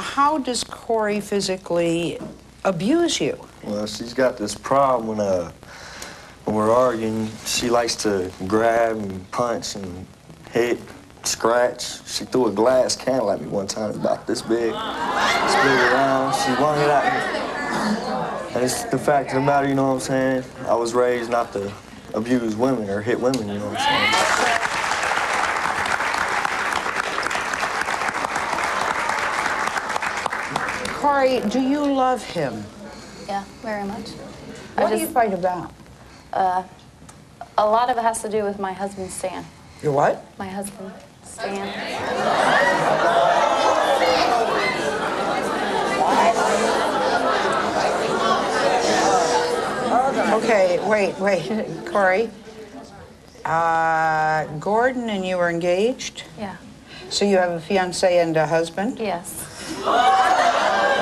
how does Corey physically abuse you? Well, she's got this problem when we're arguing. She likes to grab and punch and hit, scratch. She threw a glass candle at me one time, about this big. Split it around, she flung it at me. And it's the fact of the matter, you know what I'm saying? I was raised not to abuse women or hit women, you know what I'm saying? Corey, do you love him? Yeah, very much. What do you fight about? A lot of it has to do with my husband, Stan. Your what? My husband, Stan. Okay, wait, Corey. Gordon and you are engaged? Yeah. So you have a fiancé and a husband? Yes.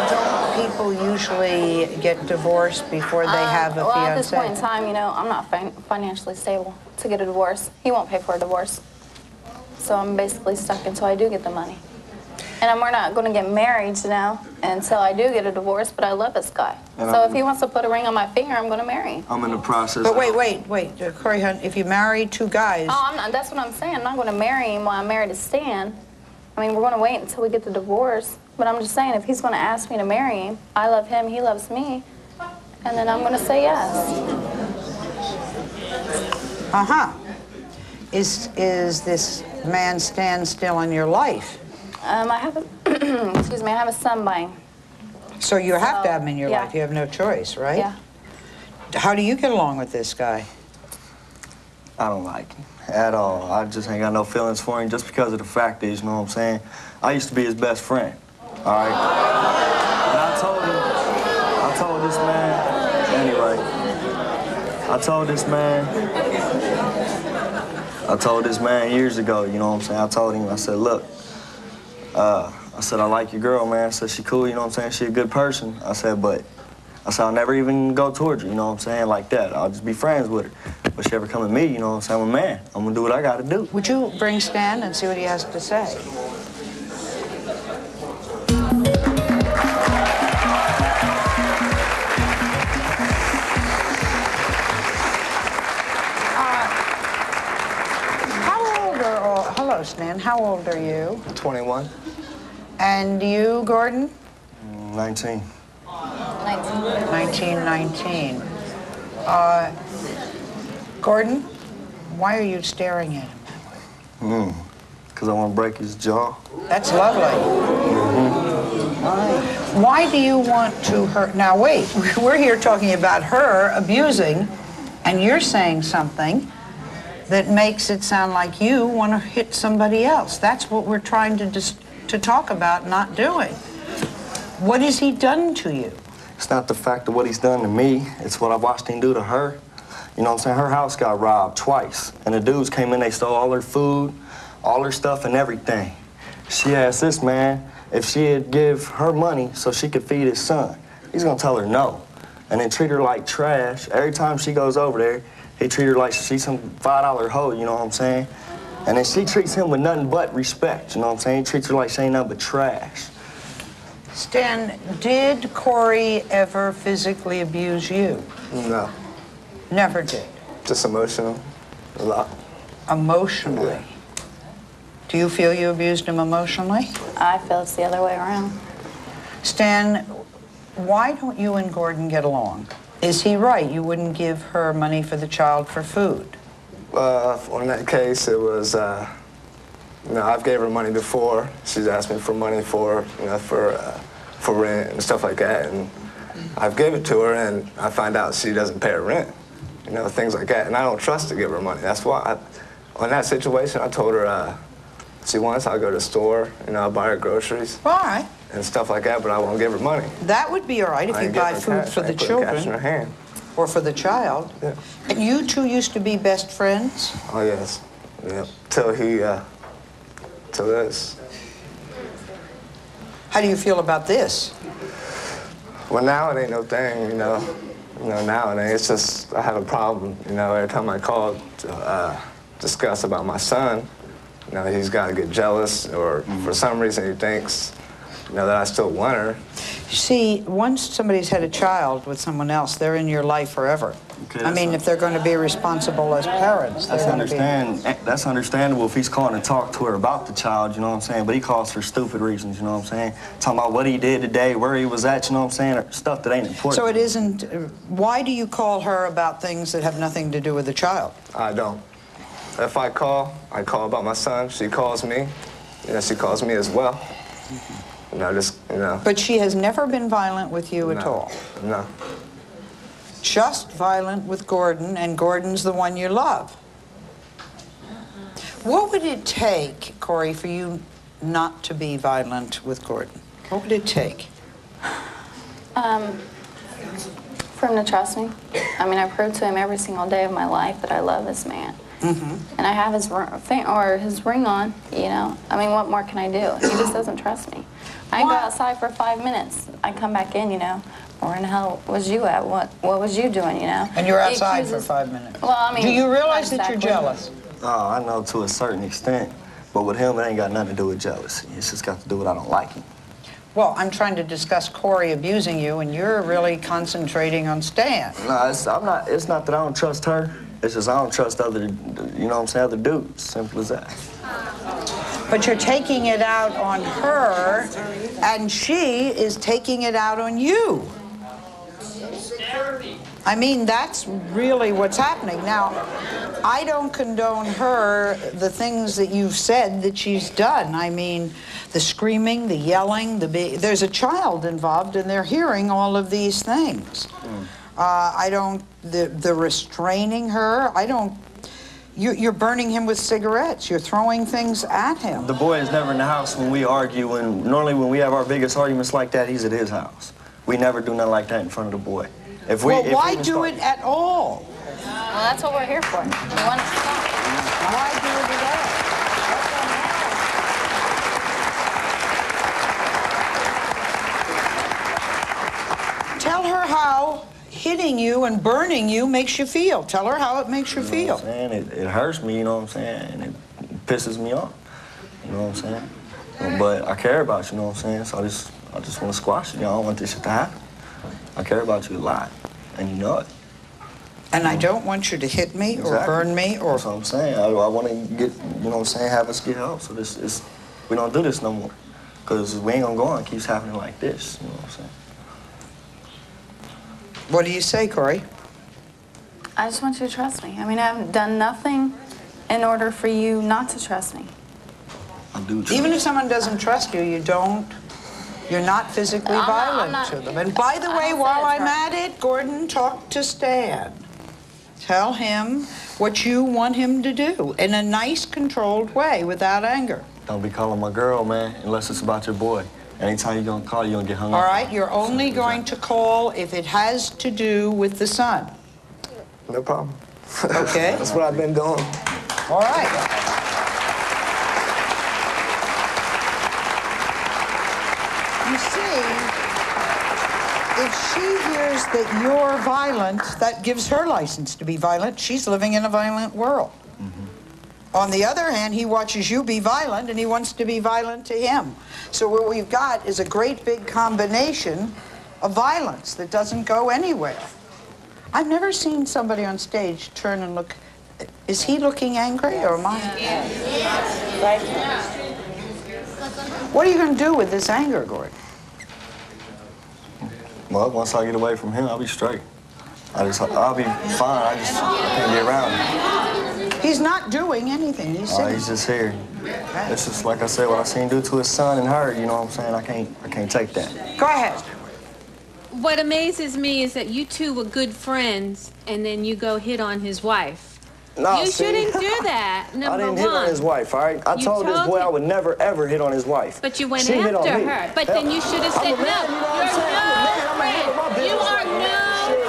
Don't people usually get divorced before they have a fiancé? Well, at this point in time, you know, I'm not financially stable to get a divorce. He won't pay for a divorce. So I'm basically stuck until I do get the money. And we're not going to get married, you know, until I do get a divorce, but I love this guy. And so if he wants to put a ring on my finger, I'm going to marry him. I'm in the process. But wait, Corey Hunt, if you marry two guys... Oh, I'm not, that's what I'm saying. I'm not going to marry him while I'm married to Stan. I mean, we're going to wait until we get the divorce. But I'm just saying, if he's going to ask me to marry him, I love him, he loves me, and then I'm going to say yes. Uh-huh. Is this man Stan still in your life? I have a, excuse me, I have a son by him. So you have to have him in your yeah. life. You have no choice, right? Yeah. How do you get along with this guy? I don't like him at all. I just ain't got no feelings for him just because of the fact is, you know what I'm saying? I used to be his best friend, all right? And I told this man, anyway, I told this man years ago, you know what I'm saying? I told him, I said, look, I said, I like your girl, man. I said, she cool, you know what I'm saying? She a good person. I said, but I'll never even go towards her, you know what I'm saying, like that. I'll just be friends with her. But she ever come at me, you know what I'm saying, I'm a man. I'm gonna do what I gotta do. Would you bring Stan and see what he has to say? Hello, Stan. How old are you? 21. And you, Gordon? 19. 1919. Gordon, why are you staring at him that way? Because I want to break his jaw. That's lovely. Why do you want to hurt? Now, wait. We're here talking about her abusing, and you're saying something that makes it sound like you want to hit somebody else. That's what we're trying to talk about not doing. What has he done to you? It's not the fact of what he's done to me. It's what I watched him do to her. You know what I'm saying? Her house got robbed twice. And the dudes came in, they stole all her food, all her stuff and everything. She asked this man if she'd give her money so she could feed his son. He's gonna tell her no. And then treat her like trash. Every time she goes over there, he treat her like she's some $5 hoe, you know what I'm saying? And then she treats him with nothing but respect, you know what I'm saying? He treats her like she ain't nothing but trash. Stan, did Corey ever physically abuse you? No. Never did? Just emotional, a lot. Emotionally? Yeah. Do you feel you abused him emotionally? I feel it's the other way around. Stan, why don't you and Gordon get along? Is he right? You wouldn't give her money for the child for food? On that case, it was, you know, I've gave her money before. She's asked me for money for, you know, for rent and stuff like that. And I've gave it to her, and I find out she doesn't pay her rent. You know, things like that. And I don't trust to give her money. That's why, on that situation, I told her, she wants, I'll go to the store, you know, I'll buy her groceries. All right. And stuff like that, but I won't give her money. That would be all right if you buy food for the children. Cash in her hand. Or for the child. Yeah. And you two used to be best friends? Oh, yes. Yeah. Till this. How do you feel about this? Well, now it ain't no thing, you know. Now it ain't. It's just I have a problem, you know, every time I call to discuss about my son, you know, he's got to get jealous or for some reason he thinks you know, that I still want her. See, once somebody's had a child with someone else, they're in your life forever. Okay, I mean, if they're going to be responsible as parents, they're going to be... That's understandable if he's calling to talk to her about the child, you know what I'm saying? But he calls for stupid reasons, you know what I'm saying? Talking about what he did today, where he was at, you know what I'm saying? Or stuff that ain't important. So it isn't... Why do you call her about things that have nothing to do with the child? I don't. If I call about my son. She calls me. You know, she calls me as well. You know, just, you know. But she has never been violent with you at all? No. Just violent with Gordon, and Gordon's the one you love. What would it take, Corey, for you not to be violent with Gordon? What would it take? For him to trust me. I mean, I proved to him every single day of my life that I love this man. And I have his ring on, you know. I mean, what more can I do? He just doesn't trust me. I go outside for 5 minutes. I come back in, you know. Where in the hell was you at? What was you doing, you know? And you're outside for 5 minutes. Well, I mean... Do you realize that you're jealous? Oh, I know to a certain extent. But with him, it ain't got nothing to do with jealousy. It's just got to do with I don't like him. Well, I'm trying to discuss Corey abusing you, and you're really concentrating on Stan. No, it's not that I don't trust her. It's just I don't trust other, you know what I'm saying, other dudes. Simple as that. But you're taking it out on her, and she is taking it out on you. I mean, that's really what's happening. Now, I don't condone her, the things that you've said that she's done. I mean, the screaming, the yelling, there's a child involved, and they're hearing all of these things. The restraining her, you're burning him with cigarettes. You're throwing things at him. The boy is never in the house when we argue, and normally when we have our biggest arguments like that, he's at his house. We never do nothing like that in front of the boy. Why do it at all? Well, that's what we're here for. We want to stop. Why do it at all? Tell her how hitting you and burning you makes you feel. Tell her how it makes you feel. You know what I'm saying? It hurts me, you know what I'm saying? And it pisses me off, you know what I'm saying? But I care about you, you know what I'm saying? So I just want to squash it. You know, I don't want this shit to happen. I care about you a lot, and you know it. And I don't want you to hit me or burn me or... That's what I'm saying. I want to get, you know what I'm saying, have us get help. So we don't do this no more. Because we ain't going to go on. It keeps happening like this, you know what I'm saying? What do you say, Corey? I just want you to trust me. I mean, I haven't done nothing in order for you not to trust me. I do trust. Even if someone doesn't trust you, you're not physically violent to them. And by the way, while I'm at it, Gordon, talk to Stan. Tell him what you want him to do in a nice, controlled way, without anger. Don't be calling my girl, man, unless it's about your boy. Anytime you're going to call, you're going to get hung up. All right, you're only going to call if it has to do with the son. No problem. Okay? That's what I've been doing. All right. You see, if she hears that you're violent, that gives her license to be violent. She's living in a violent world. On the other hand, he watches you be violent, and he wants to be violent to him. So what we've got is a great big combination of violence that doesn't go anywhere. I've never seen somebody on stage turn and look. Is he looking angry, or am I? Yes. What are you going to do with this anger, Gordon? Well, once I get away from him, I'll be straight. I'll be fine. I can't be around him. He's not doing anything. He's sitting. He's just here. It's just like I said, what I seen do to his son and her. You know what I'm saying? I can't take that. Go ahead. What amazes me is that you two were good friends, and then you go hit on his wife. No, you shouldn't do that, number one. I didn't hit on his wife, all right? I told this boy I would never, ever hit on his wife. But you went she hit on after me. her. But then you should have said, no, you're no friend. You are no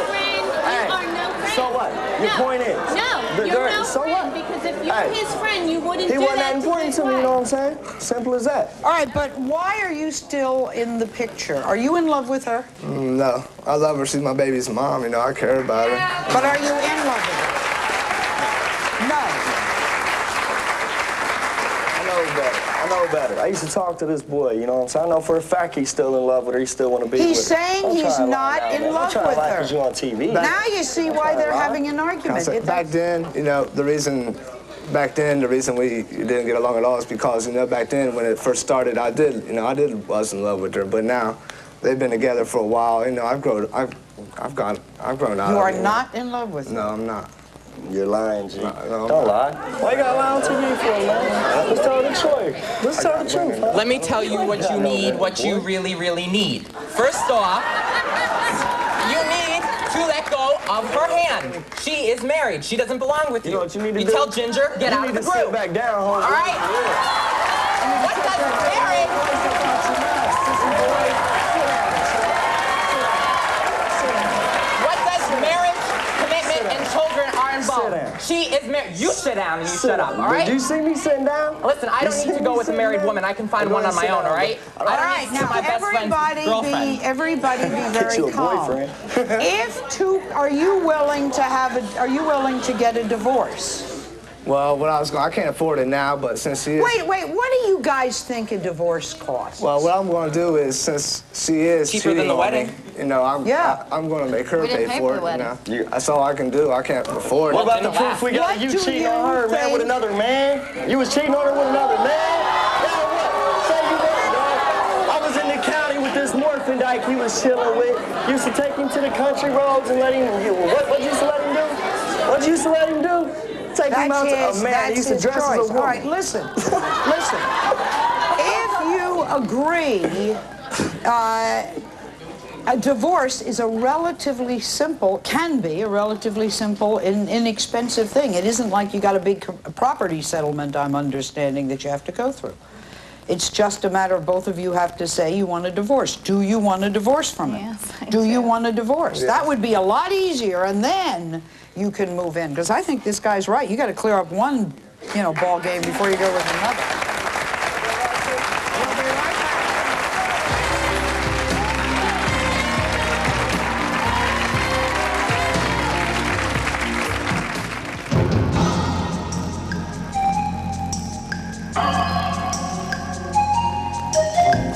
friend. You are no friend. So what? Your point is? No, you're no so friend. What? Because if you're his friend, you wouldn't do that. He wasn't that important to me, you know what I'm saying? Simple as that. All right, but why are you still in the picture? Are you in love with her? No. I love her. She's my baby's mom, you know. I care about her. But are you in love with her? No. I know know better. I used to talk to this boy, you know what I'm saying? I know for a fact he's still in love with her. He still want to be with her. He's saying Don't he's try to lie not now, in man. love Don't try with to lie her. 'cause you on TV. Now you see why they're having an argument. Back then, you know, the reason we didn't get along at all is because, you know, back then when it first started, I was in love with her. But now, they've been together for a while. You know, I've grown out. You are not in love with her. No, I'm not. You're lying, G. No, Don't lie. Why you gotta lie on TV for, man? Let's tell the truth. Let's tell the truth. Let me tell you what you need, what you really, really need. First off, you need to let go of her hand. She is married. She doesn't belong with you. You know what you need to do? tell Ginger, get out of the You need to group. sit back down, homie. All right? What does marriage, commitment, and children are involved? She is married. You sit down and you shut up, all right? Did you see me sitting down? Listen, I don't need to go with a married woman. I can find one on my own, all right? All right, now everybody be very calm. Are you willing to get a divorce? Well, I can't afford it now, but since she is... Wait, what do you guys think a divorce costs? Well, what I'm going to do is, since she is cheaper than the wedding. You know, I'm going to make her pay for it. You know? That's all I can do. I can't afford it. What about the proof we got? You cheating on her, man, with another man? You was cheating on her with another man? Now what? Say you weren't, dog. I was in the county with this morphin dyke he was chilling with. Used to take him to the country roads and let him. What you used to let him do? What you used to let him do? Take him out to a man. He used to dress as a woman. All right, listen. If you agree, a divorce is can be a relatively simple, inexpensive thing. It isn't like you got a big property settlement, I'm understanding, that you have to go through. It's just a matter of both of you have to say you want a divorce. Do you want a divorce from him? Yes, I do you want a divorce? Yes. That would be a lot easier, and then you can move in. Because I think this guy's right. You got to clear up one, ball game before you go with another. We'll be right back.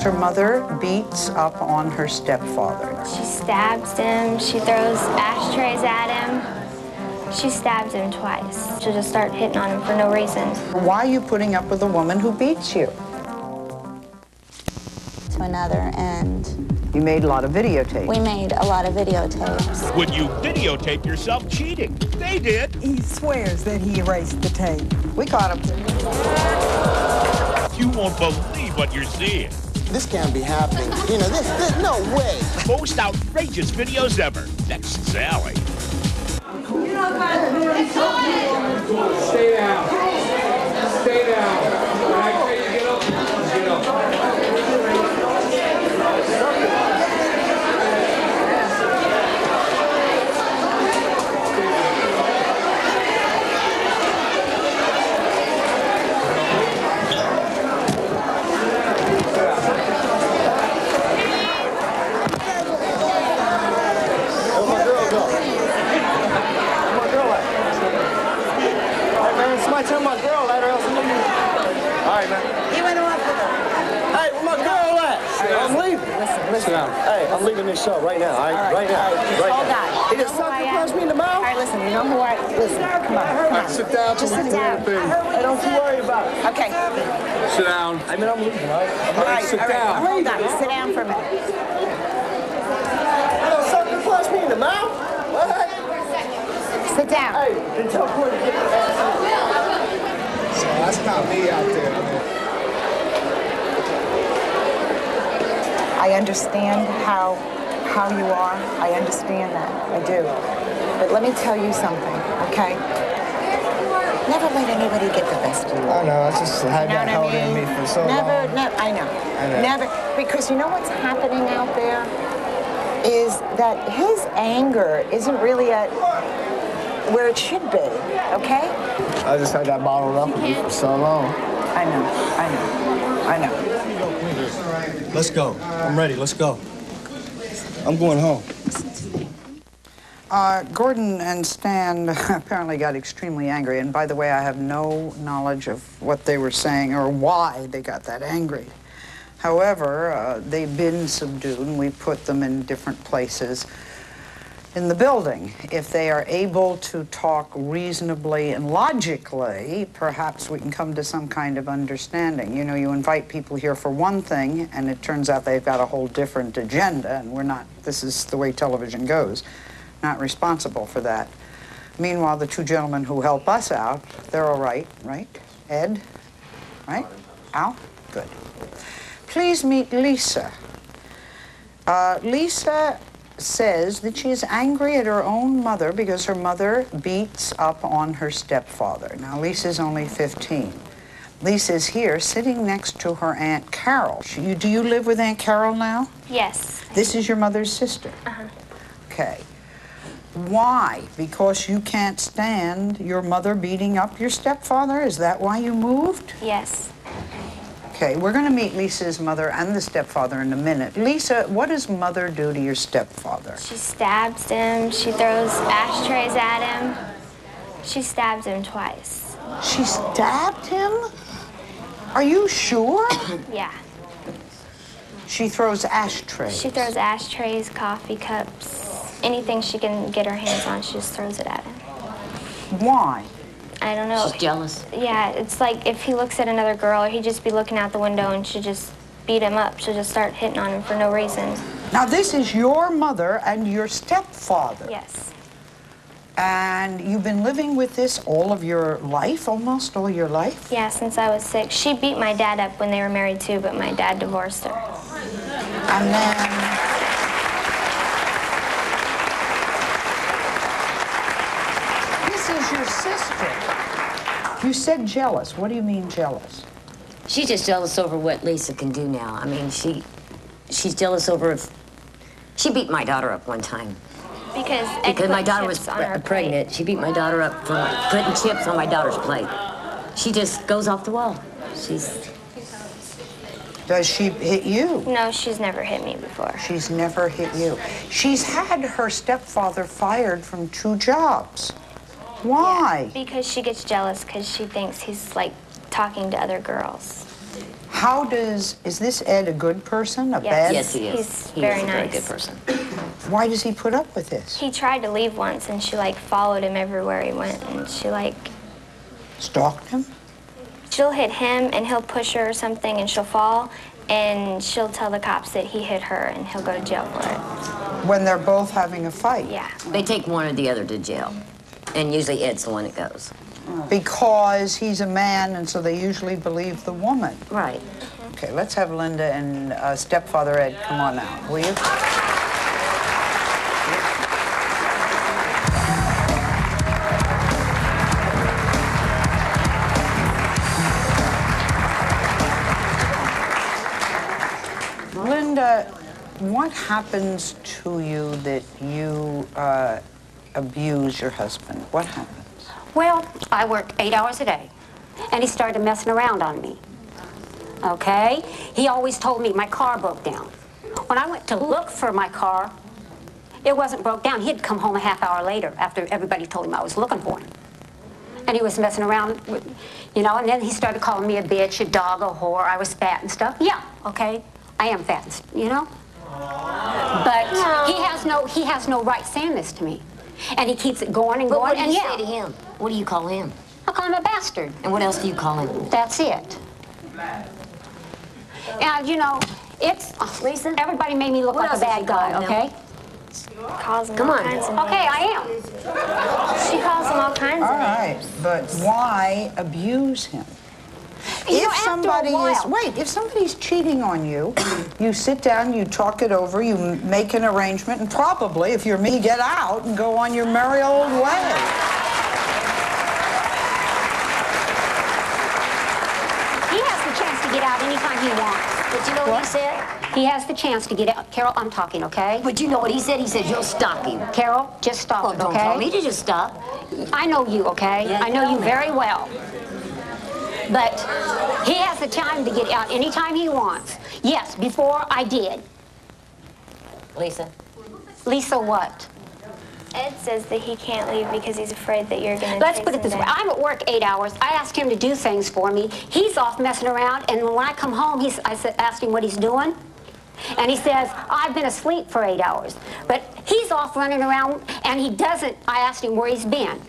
Her mother beats up on her stepfather. She stabs him, she throws ashtrays at him. She stabs him twice. She'll just start hitting on him for no reason. Why are you putting up with a woman who beats you? To another, and You made a lot of videotapes. we made a lot of videotapes. Would you videotape yourself cheating? They did. He swears that he erased the tape. We caught him. You won't believe what you're seeing. This can't be happening. You know, there's no way. Most outrageous videos ever. That's Sally. Stay down. Stay down. When I say you get up, get up. Tell my girl that or else I'm leaving. All right, man. He went off with her. Hey, where my girl at? I'm leaving. Listen. Hey, I'm leaving this show right now. All right, right now. Right Hold now. on. He just sucked and punched me in the mouth. All right, listen, you know who I... Listen, come on. All right, sit down. Just sit down. Hey, don't you worry about it. Okay. Sit down. I mean, I'm leaving, all right? All right, sit all right. down. Hold on. Sit down for a minute. You don't suck and punch me in the mouth? What? Sit down. Hey, then tell Corey to get the ass out. So that's not me out there. I understand how you are. I understand that. I do. But let me tell you something, okay? Never let anybody get the best of you. I know, I just had You know that what held I in mean? me for so Never, long. I know. Never, because you know what's happening out there is that his anger isn't really at where it should be, okay? I just had that bottled up with me for so long. I know. Let's go. I'm ready. Let's go. I'm going home. Gordon and Stan apparently got extremely angry, and by the way, I have no knowledge of what they were saying or why they got that angry. However, they've been subdued, and we put them in different places in the building. If they are able to talk reasonably and logically, perhaps we can come to some kind of understanding. You know, you invite people here for one thing, and it turns out they've got a whole different agenda, and we're not, this is the way television goes, not responsible for that. Meanwhile, the two gentlemen who help us out, they're all right, right? Ed, right? Al? Good. Please meet Lisa. Lisa says that she is angry at her own mother because her mother beats up on her stepfather. Now, Lisa's only 15. Lisa's here sitting next to her Aunt Carol. Do you live with Aunt Carol now? Yes. This is your mother's sister? Uh-huh. Okay. Why? Because you can't stand your mother beating up your stepfather? Is that why you moved? Yes. Okay, we're going to meet Lisa's mother and the stepfather in a minute. Lisa, what does mother do to your stepfather? She stabs him. She throws ashtrays at him. She stabbed him twice. She stabbed him? Are you sure? Yeah. She throws ashtrays? She throws ashtrays, coffee cups, anything she can get her hands on, she just throws it at him. Why? I don't know. She's jealous. Yeah, it's like if he looks at another girl, or he'd just be looking out the window and she'd just beat him up. She'll just start hitting on him for no reason. Now, this is your mother and your stepfather. Yes. And you've been living with this all of your life, almost all your life? Yeah, since I was 6. She beat my dad up when they were married too, but my dad divorced her. And then... This is your sister. You said jealous. What do you mean jealous? She's just jealous over what Lisa can do now. I mean, she's jealous over if she beat my daughter up one time. Because my daughter was pregnant. She beat my daughter up for putting chips on my daughter's plate. She just goes off the wall. Does she hit you? No, she's never hit me before. She's never hit you. She's had her stepfather fired from 2 jobs. Why? Yeah, because she gets jealous because she thinks he's like talking to other girls. Is this Ed a good person, bad? Yes, he is. He's very nice. A very good person. Why does he put up with this? He tried to leave once and she like followed him everywhere he went and she like... Stalked him? She'll hit him and he'll push her or something and she'll fall and she'll tell the cops that he hit her and he'll go to jail for it. When they're both having a fight? Yeah. They take one or the other to jail. And usually Ed's the one that goes. Because he's a man, and so they usually believe the woman. Right. Okay, let's have Linda and stepfather Ed come on out, will you? Linda, what happens to you that you abuse your husband? What happens? Well, I worked 8 hours a day, and he started messing around on me. Okay? He always told me my car broke down. When I went to look for my car, it wasn't broke down. He'd come home a half hour later after everybody told him I was looking for him. And he was messing around with, you know, and then he started calling me a bitch, a dog, a whore. I was fat and stuff. Yeah, okay, I am fat, you know? But he has no right saying this to me. And he keeps it going and going. What do you say to him? What do you call him? I call him a bastard. And what else do you call him? That's it. And, you know, Lisa? Everybody made me look like a bad guy, okay? Calls him Come all on. kinds of Okay, I am. She calls him all kinds All of right, names. but why abuse him? You know, If after somebody's cheating on you, you sit down, you talk it over, you make an arrangement, and probably, if you're me, get out and go on your merry old way. He has the chance to get out anytime he wants. But you know what he said? He has the chance to get out. Carol, I'm talking, okay? But you know what he said? He said you'll stop him. Carol, just stop it, don't okay? tell me to just stop. I know you, okay? Yeah, I know you me. very well. But he has the time to get out anytime he wants. Yes, before I did. Lisa? Lisa what? Ed says that he can't leave because he's afraid that you're going to Let's put it this way. I'm at work 8 hours. I asked him to do things for me. He's off messing around, and when I come home, asked him what he's doing. And he says, I've been asleep for 8 hours. But he's off running around, and he doesn't. I asked him where he's been.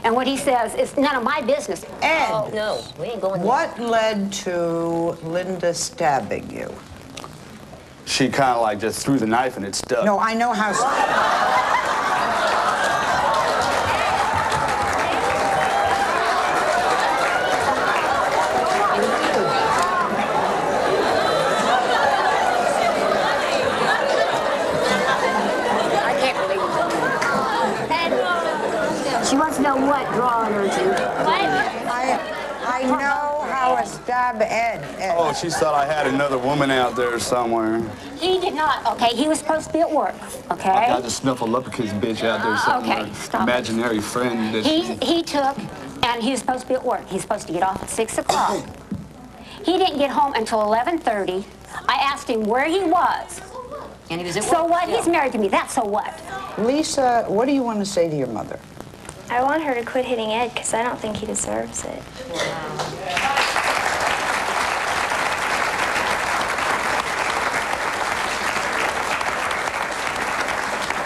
And what he says is none of my business. Ed, Oh, no, we ain't going there. what led to Linda stabbing you? She kind of like just threw the knife and it stuck. No, I know how... I can't believe it. She wants to know what drawing her to. I know how a stab Ed. Oh, she thought I had another woman out there somewhere. He did not. Okay, he was supposed to be at work. Okay. I got to snuffle up a kid's bitch out there somewhere. Okay, stop. Imaginary friend. That He took, and he was supposed to be at work. He's supposed to get off at 6 o'clock. He didn't get home until 11:30. I asked him where he was. And he was at work. So what? Yeah. He's married to me. That's so what? Lisa, what do you want to say to your mother? I want her to quit hitting Ed because I don't think he deserves it.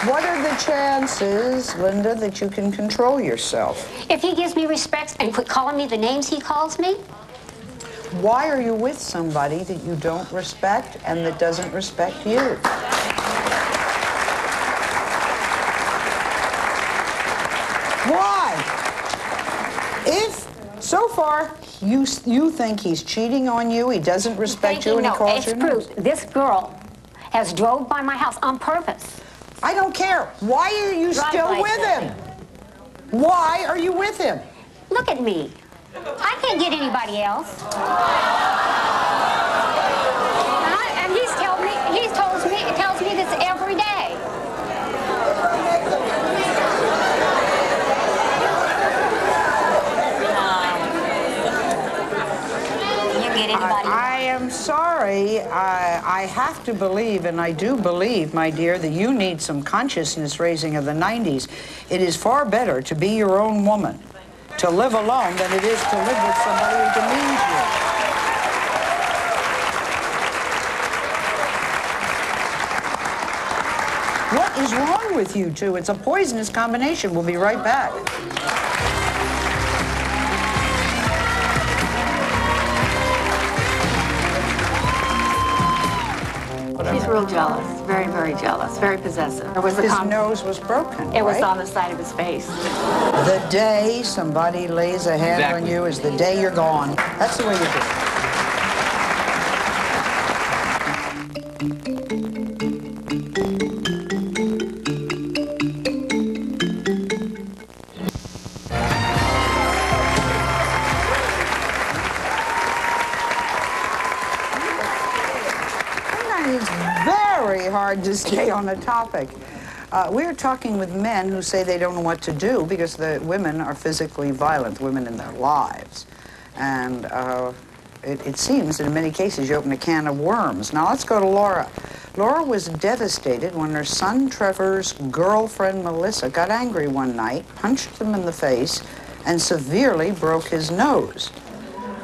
What are the chances, Linda, that you can control yourself? If he gives me respect and quit calling me the names he calls me, Why are you with somebody that you don't respect and that doesn't respect you? Why? If, so far, you think he's cheating on you, he doesn't respect you, and he calls it's your names. proof. This girl has drove by my house on purpose. I don't care. Why are you still with him? Why are you with him? Look at me. I can't get anybody else. And he tells me this every day. I am sorry. I have to believe, and I do believe, my dear, that you need some consciousness raising of the 90s. It is far better to be your own woman, to live alone, than it is to live with somebody who demeans you. What is wrong with you two? It's a poisonous combination. We'll be right back. He's real jealous, very, very jealous, very possessive. His nose was broken, It was right? on the side of his face. The day somebody lays a hand on you is the day you're gone. That's the way you do it. It's very hard to stay on a topic. We're talking with men who say they don't know what to do because the women are physically violent, women in their lives. And it seems that in many cases you open a can of worms. Now let's go to Laura. Laura was devastated when her son Trevor's girlfriend Melissa got angry one night, punched him in the face, and severely broke his nose.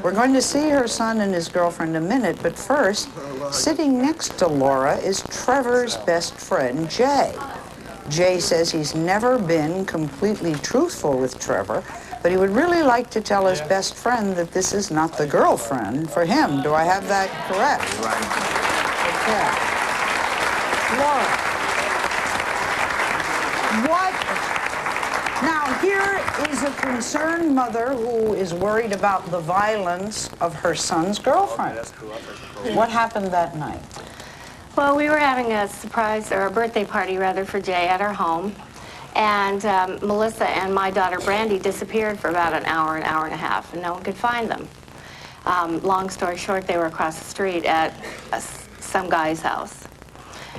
We're going to see her son and his girlfriend in a minute, but first, sitting next to Laura is Trevor's best friend, Jay. Jay says he's never been completely truthful with Trevor, but he would really like to tell his best friend that this is not the girlfriend for him. Do I have that correct? Right. Okay. Laura, what? Now, here is a concerned mother who is worried about the violence of her son's girlfriend. What happened that night? Well, we were having a surprise, or a birthday party, rather, for Jay at our home. And Melissa and my daughter, Brandy, disappeared for about an hour and a half, and no one could find them. Long story short, they were across the street at some guy's house.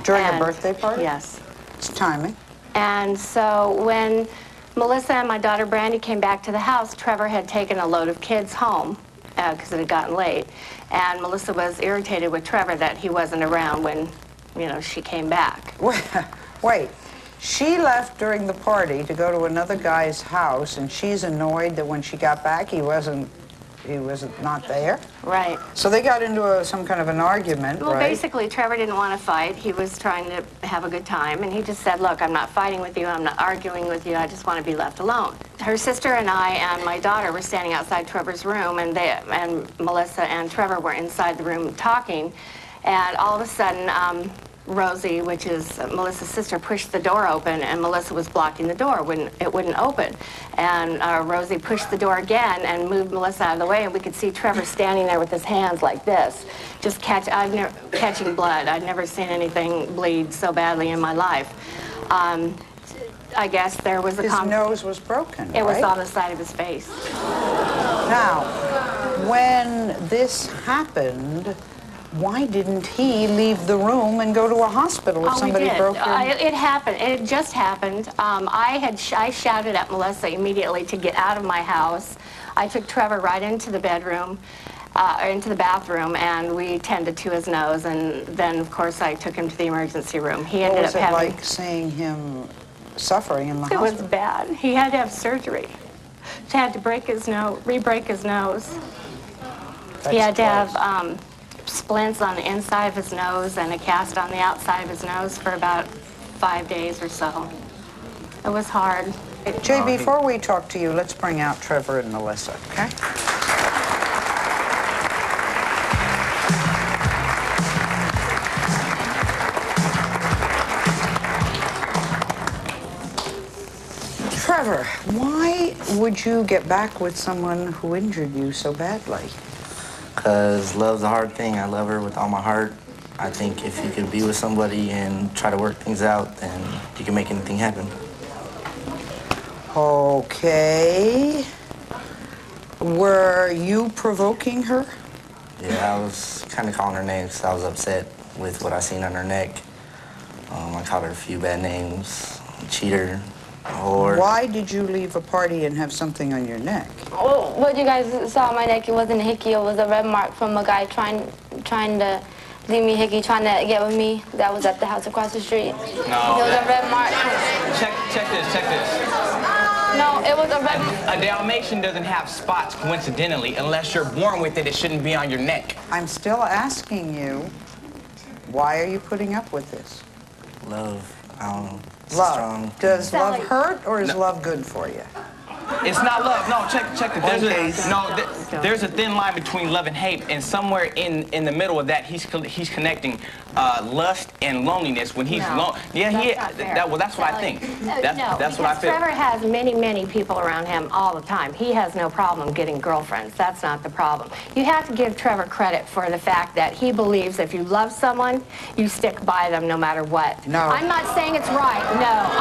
During a birthday party? Yes. It's timing. And so when Melissa and my daughter Brandy came back to the house, Trevor had taken a load of kids home because it had gotten late. And Melissa was irritated with Trevor that he wasn't around when, you know, she came back. Wait, She left during the party to go to another guy's house, and she's annoyed that when she got back, he was not there. Right. So they got into some kind of an argument, Well, right? basically, Trevor didn't want to fight. He was trying to have a good time, and he just said, look, I'm not fighting with you, I'm not arguing with you, I just want to be left alone. Her sister and I and my daughter were standing outside Trevor's room, and Melissa and Trevor were inside the room talking, and all of a sudden, Rosie, which is Melissa's sister, pushed the door open, and Melissa was blocking the door. It wouldn't open. And Rosie pushed the door again and moved Melissa out of the way, and we could see Trevor standing there with his hands like this, just catching blood. I'd never seen anything bleed so badly in my life. I guess there was a... His nose was broken, It was right? on the side of his face. Now, when this happened, why didn't he leave the room and go to a hospital if somebody broke in? It happened. It just happened. I shouted at Melissa immediately to get out of my house. I took Trevor right into the bedroom, into the bathroom, and we tended to his nose. And then, of course, I took him to the emergency room. He ended up having... What was it like seeing him suffering in the hospital? It was bad. He had to have surgery. He had to break his nose, re-break his nose. He had to have splints on the inside of his nose and a cast on the outside of his nose for about 5 days or so. It was hard. Jay, before we talk to you, let's bring out Trevor and Melissa, okay? Trevor, why would you get back with someone who injured you so badly? Because love's a hard thing. I love her with all my heart. I think if you can be with somebody and try to work things out, then you can make anything happen. Okay. Were you provoking her? Yeah, I was kind of calling her names because I was upset with what I seen on her neck. I called her a few bad names. Cheater, whore. Why did you leave a party and have something on your neck? Well, what you guys saw on my neck, it wasn't a hickey, it was a red mark from a guy trying to leave me hickey, trying to get with me. That was at the house across the street. No. It was a red mark. Check this. No, it was a red... A Dalmatian doesn't have spots coincidentally. Unless you're born with it, it shouldn't be on your neck. I'm still asking you, why are you putting up with this? Love. I don't know. Love. Strong. Does love hurt or is love good for you? It's not love. No, check it. There's a thin line between love and hate, and somewhere in the middle of that, he's connecting lust and loneliness. When he's alone, that's what I think. That's what I feel. Trevor has many people around him all the time. He has no problem getting girlfriends. That's not the problem. You have to give Trevor credit for the fact that he believes if you love someone, you stick by them no matter what. No. I'm not saying it's right.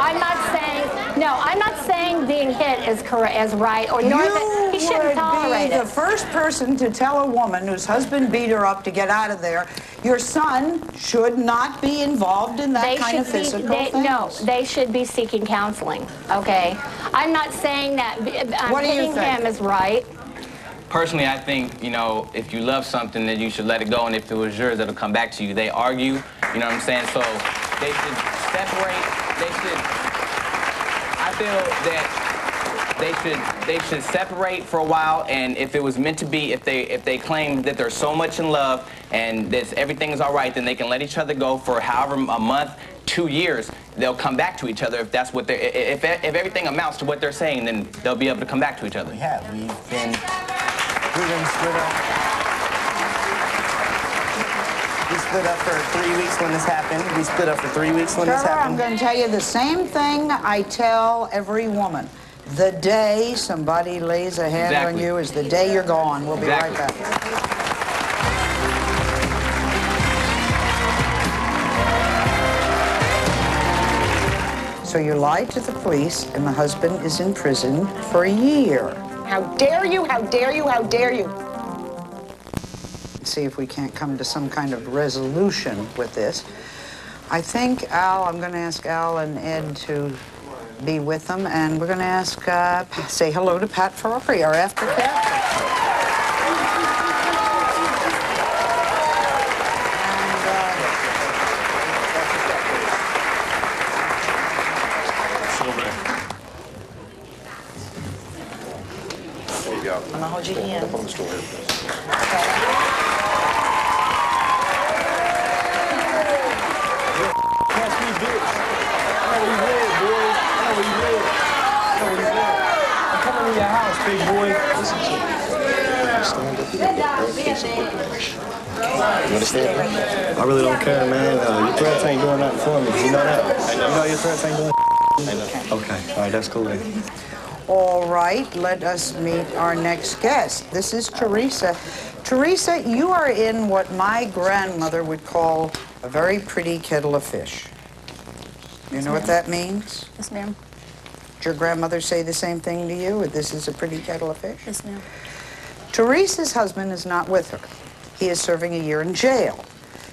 I'm not saying being hit is correct, is right, or nor that he shouldn't tolerate be it. the first person to tell a woman whose husband beat her up to get out of there, your son should not be involved in that kind of physical things. No, they should be seeking counseling, okay? I'm not saying that hitting him is right. Personally, I think, if you love something, then you should let it go, and if it was yours, it'll come back to you. They argue, you know what I'm saying? So they should separate. I feel that they should separate for a while, and if it was meant to be, if they claim that they're so much in love and that everything is all right, then they can let each other go for however a month, 2 years. They'll come back to each other if that's what if everything amounts to what they're saying, then they'll be able to come back to each other. Yeah, we've been split up. We split up for 3 weeks when this happened. We split up for 3 weeks when this happened. I'm going to tell you the same thing I tell every woman. The day somebody lays a hand on you is the day you're gone. We'll be right back. So you lied to the police, and the husband is in prison for a year. How dare you, how dare you, how dare you? See if we can't come to some kind of resolution with this. I think I'm going to ask Al and Ed to be with them, and we're going to ask, say hello to Pat Ferrari, our after captain. I'll hold your hand. You understand? I really don't care, man. Your threats ain't doing nothing for me. You know that? I know. You know your threats ain't doing Okay, all right, that's cool then. All right, let us meet our next guest. This is Teresa. Teresa, you are in what my grandmother would call a very pretty kettle of fish. You know what that means? Yes, ma'am. Did your grandmother say the same thing to you? This is a pretty kettle of fish? Yes, ma'am. Teresa's husband is not with her. He is serving a year in jail.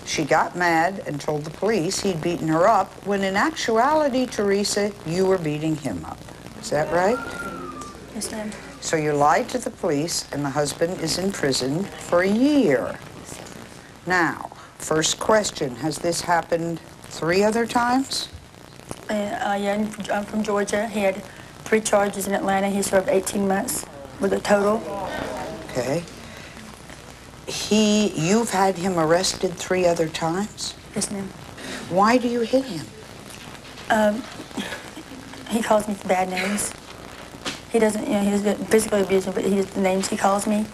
She got mad and told the police he'd beaten her up, when in actuality, Teresa, you were beating him up. Is that right? Yes, ma'am. So you lied to the police, and the husband is in prison for a year. Now, first question, has this happened 3 other times? Yeah, I'm from Georgia. He had 3 charges in Atlanta. He served 18 months with a total. Okay. You've had him arrested 3 other times? Yes, ma'am. Why do you hit him? He calls me bad names. He doesn't, he doesn't physically abuse me, but the names he calls me.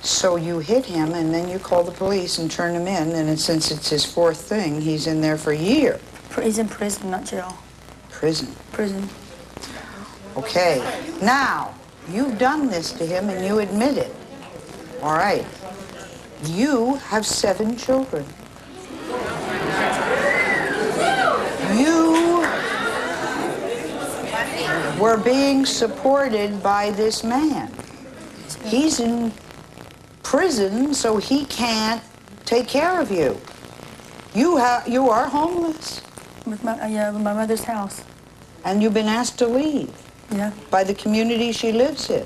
So you hit him, and then you call the police and turn him in, and since it's his 4th thing, he's in there for a year. He's in prison, not jail. Prison? Prison. Okay. Now, you've done this to him, and you admit it. All right. You have 7 children. You were being supported by this man. He's in prison, so he can't take care of you. You are homeless. With my mother's house. And you've been asked to leave. Yeah. By the community she lives in.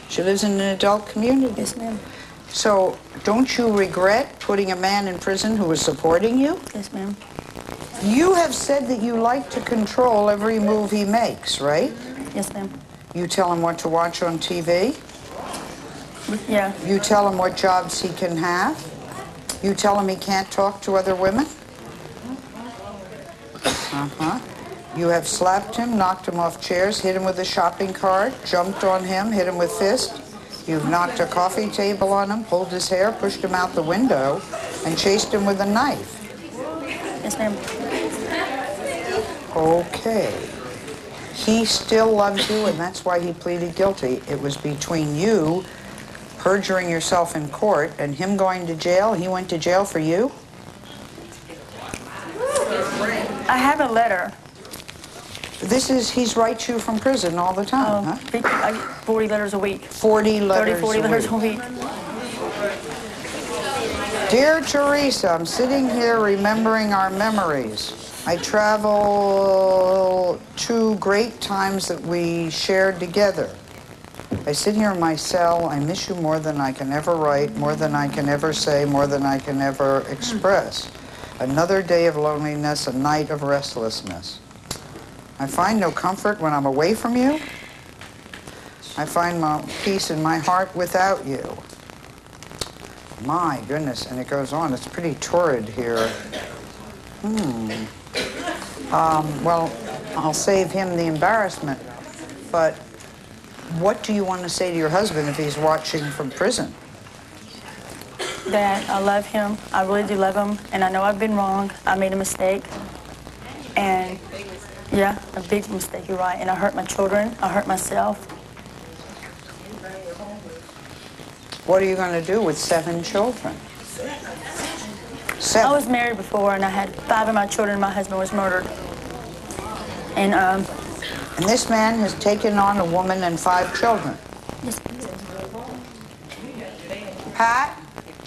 She lives in an adult community. Yes, ma'am. So, don't you regret putting a man in prison who was supporting you? Yes, ma'am. You have said that you like to control every move he makes, right? Yes, ma'am. You tell him what to watch on TV? Yeah. You tell him what jobs he can have? You tell him he can't talk to other women? Uh-huh. You have slapped him, knocked him off chairs, hit him with a shopping cart, jumped on him, hit him with fists. You've knocked a coffee table on him, pulled his hair, pushed him out the window, and chased him with a knife. Yes, ma'am. Okay. He still loves you, and that's why he pleaded guilty. It was between you perjuring yourself in court and him going to jail. He went to jail for you? I have a letter. He's writes you from prison all the time, huh? 40 letters a week. 40 letters 40 letters a week. Dear Teresa, I'm sitting here remembering our memories. I travel to great times that we shared together. I sit here in my cell. I miss you more than I can ever write, more than I can ever say, more than I can ever express. Another day of loneliness, a night of restlessness. I find no comfort when I'm away from you. I find my peace in my heart without you. My goodness, and it goes on. It's pretty torrid here. Well, I'll save him the embarrassment. But what do you want to say to your husband if he's watching from prison? That I love him. I really do love him. And I know I've been wrong. I made a mistake. And yeah, a big mistake, you're right. And I hurt my children. I hurt myself. What are you going to do with 7 children? 7. I was married before, and I had 5 of my children. My husband was murdered. And this man has taken on a woman and 5 children. Yes. Pat,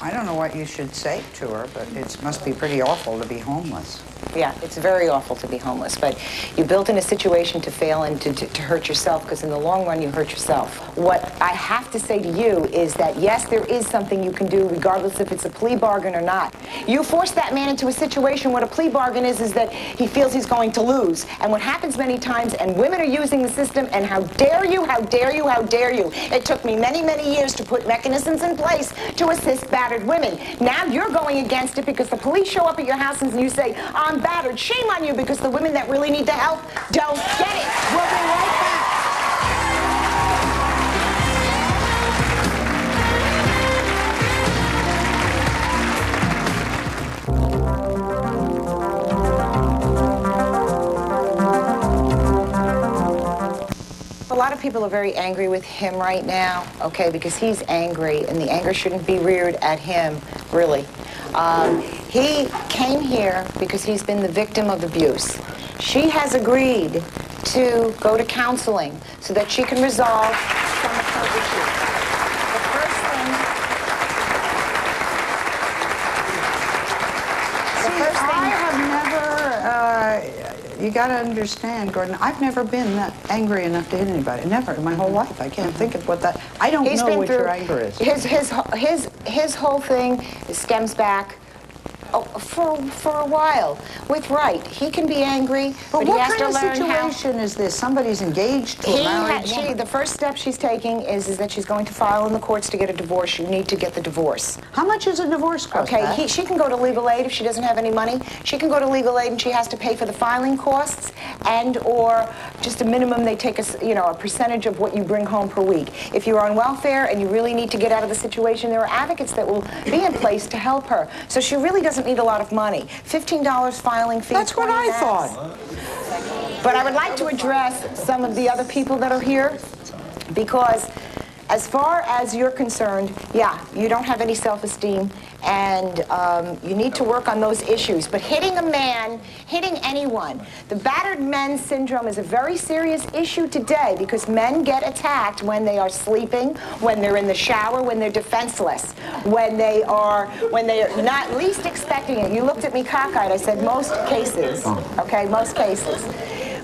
I don't know what you should say to her, but it must be pretty awful to be homeless. Yeah, it's very awful to be homeless, but you're built in a situation to fail and to hurt yourself, because in the long run you hurt yourself. What I have to say to you is that yes, there is something you can do regardless if it's a plea bargain or not. You force that man into a situation what a plea bargain is that he feels he's going to lose. And what happens many times, and women are using the system, and how dare you, how dare you, how dare you. It took me many, many years to put mechanisms in place to assist battered women. Now you're going against it because the police show up at your house and you say, I'm battered. Shame on you, because the women that really need the help don't get it. We'll be right back. A lot of people are very angry with him right now, okay, because he's angry, and the anger shouldn't be reared at him, really. He came here because he's been the victim of abuse. She has agreed to go to counseling so that she can resolve some of her issues. The first thing... I have never, you got to understand, Gordon, I've never been that angry enough to hit anybody. Never in my whole life. I can't think of what that... I don't know what your anger is. His whole thing stems back for a while with Wright. He can be angry, but he has to learn how... What kind of situation is this? Somebody's engaged to a married woman. The first step she's taking is that she's going to file in the courts to get a divorce. You need to get the divorce. How much is a divorce cost? Okay, she can go to legal aid if she doesn't have any money. She can go to legal aid and she has to pay for the filing costs and or just a minimum. They take a percentage of what you bring home per week. If you're on welfare and you really need to get out of the situation, there are advocates that will be in place to help her. So she really doesn't need a lot of money. $15 filing fee. That's what I thought. But I would like to address some of the other people that are here, because as far as you're concerned, yeah, you don't have any self-esteem, and you need to work on those issues. But hitting a man, hitting anyone, the battered men syndrome is a very serious issue today, because men get attacked when they are sleeping, when they're in the shower, when they're defenseless, when they are not least expecting it. You looked at me cockeyed. I said most cases, okay, most cases.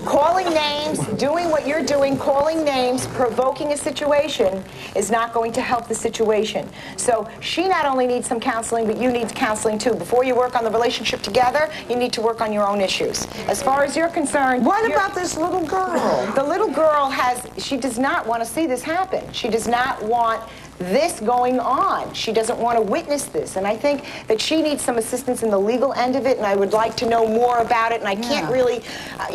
Calling names, doing what you're doing, calling names, provoking a situation is not going to help the situation. So she not only needs some counseling, but you need counseling too. Before you work on the relationship together, you need to work on your own issues. As far as you're concerned... What about this little girl? The little girl she does not want to see this happen. She does not want this going on. She doesn't want to witness this, and I think that she needs some assistance in the legal end of it, and I would like to know more about it, and I can't really, I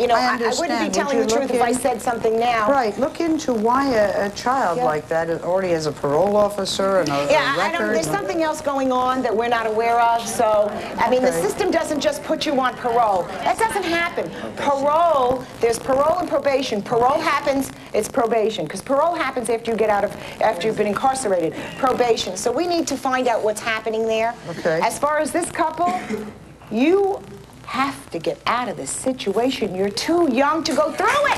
wouldn't be telling the truth if I said something now. Right, look into why a child like that already has a parole officer and a record. There's something else going on that we're not aware of, so, I mean, the system doesn't just put you on parole. That doesn't happen. Parole, there's parole and probation. Parole happens, it's probation, because parole happens after you get out of, after you've been incarcerated. Probation. So we need to find out what's happening there. Okay. As far as this couple, you have to get out of this situation. You're too young to go through it.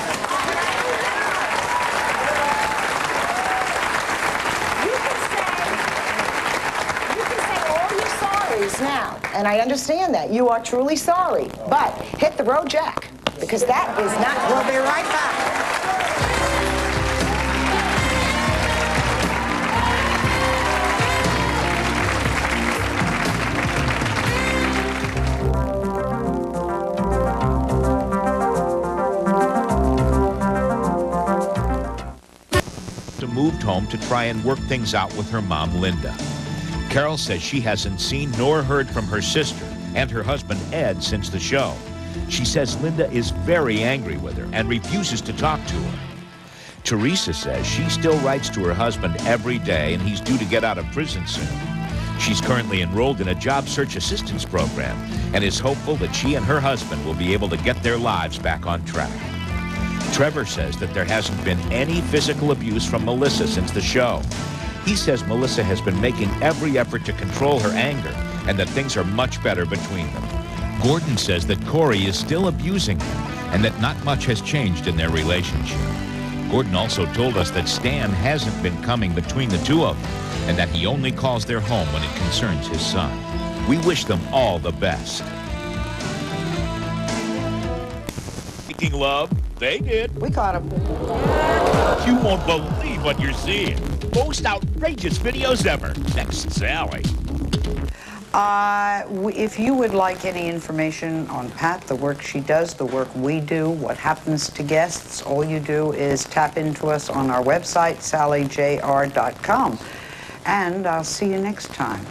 You can say all your sorries now, and I understand that. You are truly sorry, but hit the road, Jack, because that is not... We'll be right back. Moved home to try and work things out with her mom, Linda. Carol says she hasn't seen nor heard from her sister and her husband, Ed, since the show. She says Linda is very angry with her and refuses to talk to her. Teresa says she still writes to her husband every day and he's due to get out of prison soon. She's currently enrolled in a job search assistance program and is hopeful that she and her husband will be able to get their lives back on track. Trevor says that there hasn't been any physical abuse from Melissa since the show. He says Melissa has been making every effort to control her anger and that things are much better between them. Gordon says that Corey is still abusing him and that not much has changed in their relationship. Gordon also told us that Stan hasn't been coming between the two of them and that he only calls their home when it concerns his son. We wish them all the best. making love? They did. We caught him. You won't believe what you're seeing. Most outrageous videos ever. Next, Sally. If you would like any information on Pat, the work she does, the work we do, what happens to guests, all you do is tap into us on our website, sallyjr.com. And I'll see you next time.